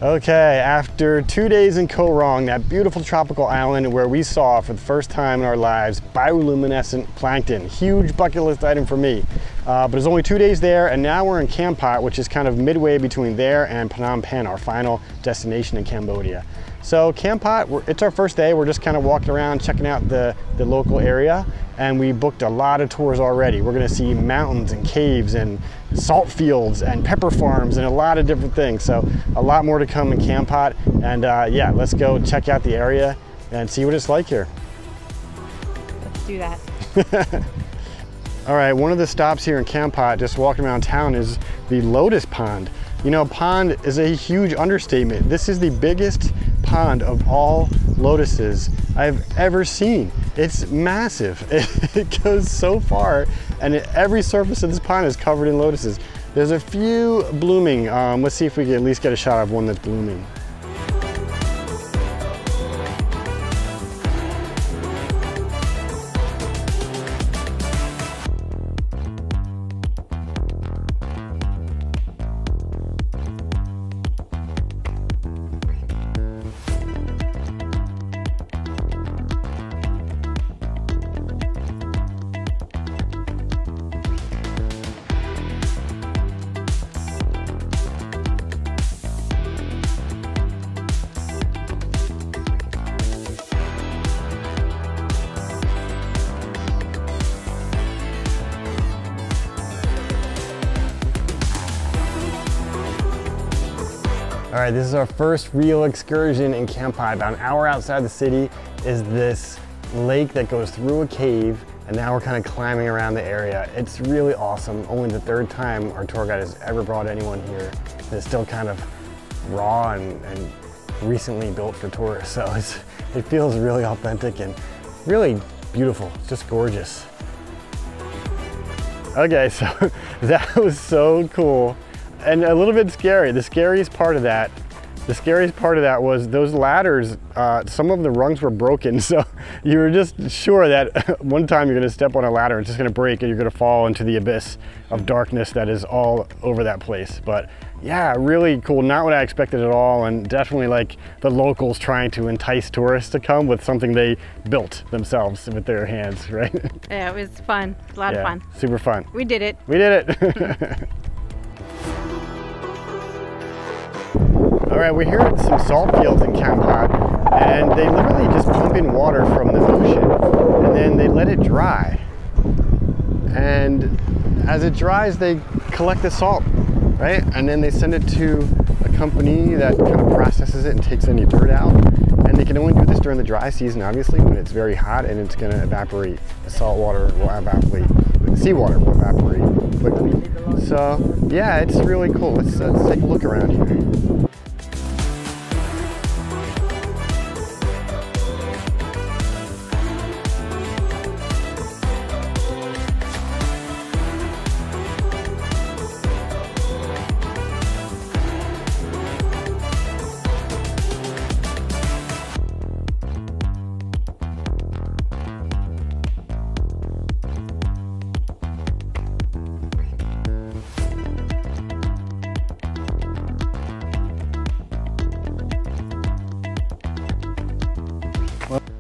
Okay, after 2 days in Koh Rong, that beautiful tropical island where we saw for the first time in our lives bioluminescent plankton, huge bucket list item for me. But it's only 2 days there, and now we're in Kampot, which is kind of midway between there and Phnom Penh, our final destination in Cambodia. So Kampot, it's our first day. We're just kind of walking around, checking out the local area, and we booked a lot of tours already. We're gonna see mountains and caves and salt fields and pepper farms and a lot of different things. So a lot more to come in Kampot. And yeah, let's go check out the area and see what it's like here. Let's do that. All right, one of the stops here in Kampot, just walking around town, is the lotus pond. You know, pond is a huge understatement. This is the biggest pond of all lotuses I've ever seen. It's massive. It goes so far, and every surface of this pond is covered in lotuses. There's a few blooming. Let's see if we can at least get a shot of one that's blooming. All right, this is our first real excursion in Kampot. About an hour outside the city is this lake that goes through a cave, and now we're kind of climbing around the area. It's really awesome. Only the third time our tour guide has ever brought anyone here. It's still kind of raw and recently built for tourists, so it feels really authentic and really beautiful. It's just gorgeous. Okay, so that was so cool. And a little bit scary. The scariest part of that was those ladders, some of the rungs were broken. So you were just sure that one time you're gonna step on a ladder, it's just gonna break and you're gonna fall into the abyss of darkness that is all over that place. But yeah, really cool. Not what I expected at all. And definitely like the locals trying to entice tourists to come with something they built themselves with their hands, right? Yeah, it was fun. A lot of fun. Super fun. We did it. We did it. All right, we're here at some salt fields in Kampot, and they literally just pump in water from the ocean, and then they let it dry. And as it dries, they collect the salt, right? And then they send it to a company that kind of processes it and takes any dirt out. And they can only do this during the dry season, obviously, when it's very hot and it's gonna evaporate. The salt water will evaporate, the seawater will evaporate quickly. So yeah, it's really cool. Let's take a look around here.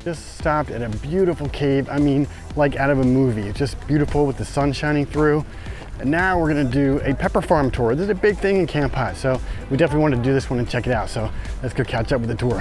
Just stopped at a beautiful cave. I mean, like out of a movie. It's just beautiful with the sun shining through. And now we're gonna do a pepper farm tour. This is a big thing in Kampot, so we definitely want to do this one and check it out. So let's go catch up with the tour.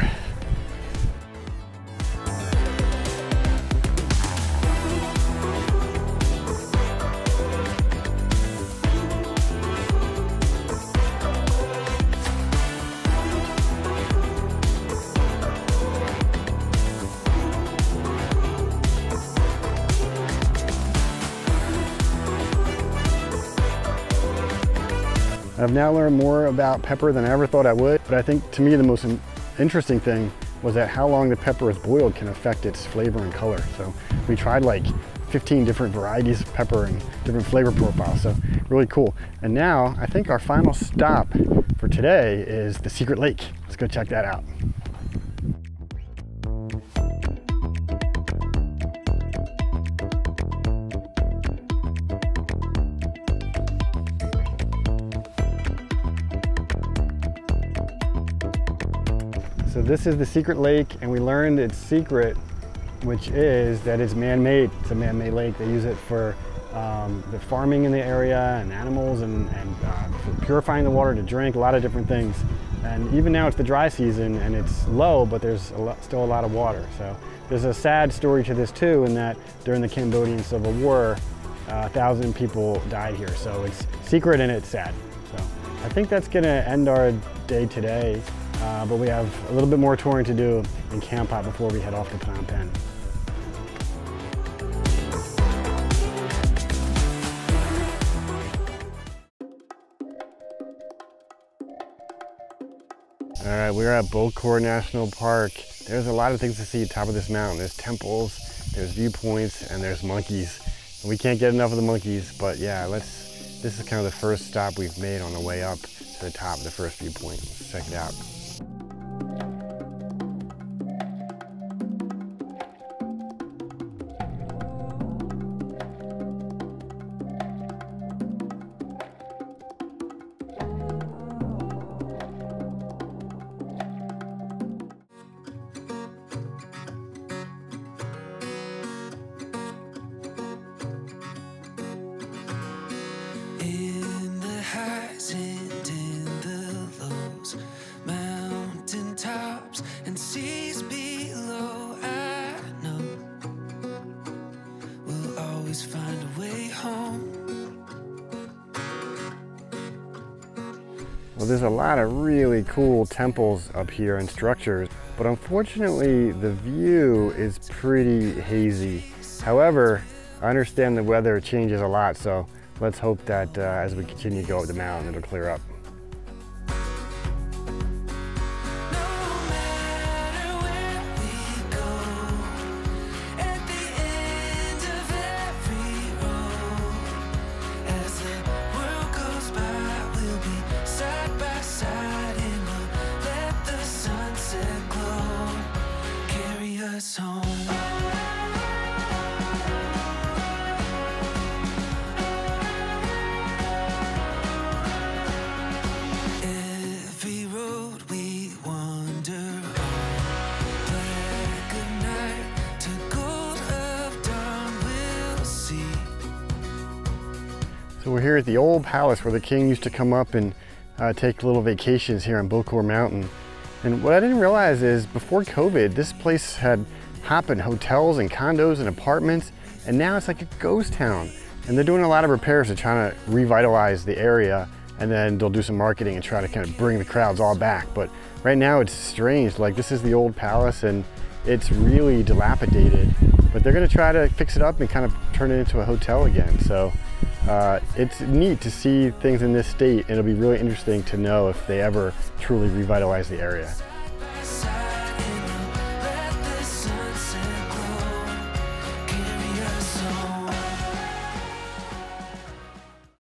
I've now learned more about pepper than I ever thought I would, but I think to me the most interesting thing was that how long the pepper is boiled can affect its flavor and color. So we tried like 15 different varieties of pepper and different flavor profiles, so really cool. And now I think our final stop for today is the secret lake. Let's go check that out. this is the secret lake, and we learned its secret, which is that it's man-made. It's a man-made lake. They use it for the farming in the area and animals and for purifying the water to drink, a lot of different things. And even now it's the dry season and it's low, but there's still a lot of water. So there's a sad story to this too, in that during the Cambodian Civil War, 1,000 people died here. So it's secret and it's sad. So I think that's gonna end our day today, but we have a little bit more touring to do in Kampot before we head off to Phnom Penh. All right, we're at Bokor National Park. There's a lot of things to see at the top of this mountain. There's temples, there's viewpoints, and there's monkeys. And we can't get enough of the monkeys, but yeah, this is kind of the first stop we've made on the way up to the top of the first viewpoint. Let's check it out. Find a way home. Well, there's a lot of really cool temples up here and structures, but unfortunately the view is pretty hazy. However, I understand the weather changes a lot, so let's hope that as we continue to go up the mountain, it'll clear up. So we're here at the old palace where the king used to come up and take little vacations here on Bokor Mountain. And what I didn't realize is before COVID, this place had happened hotels and condos and apartments, and now it's like a ghost town. And they're doing a lot of repairs to try to revitalize the area, and then they'll do some marketing and try to kind of bring the crowds all back. But right now it's strange, like this is the old palace and it's really dilapidated, but they're gonna try to fix it up and kind of turn it into a hotel again. So it's neat to see things in this state, and it'll be really interesting to know if they ever truly revitalize the area.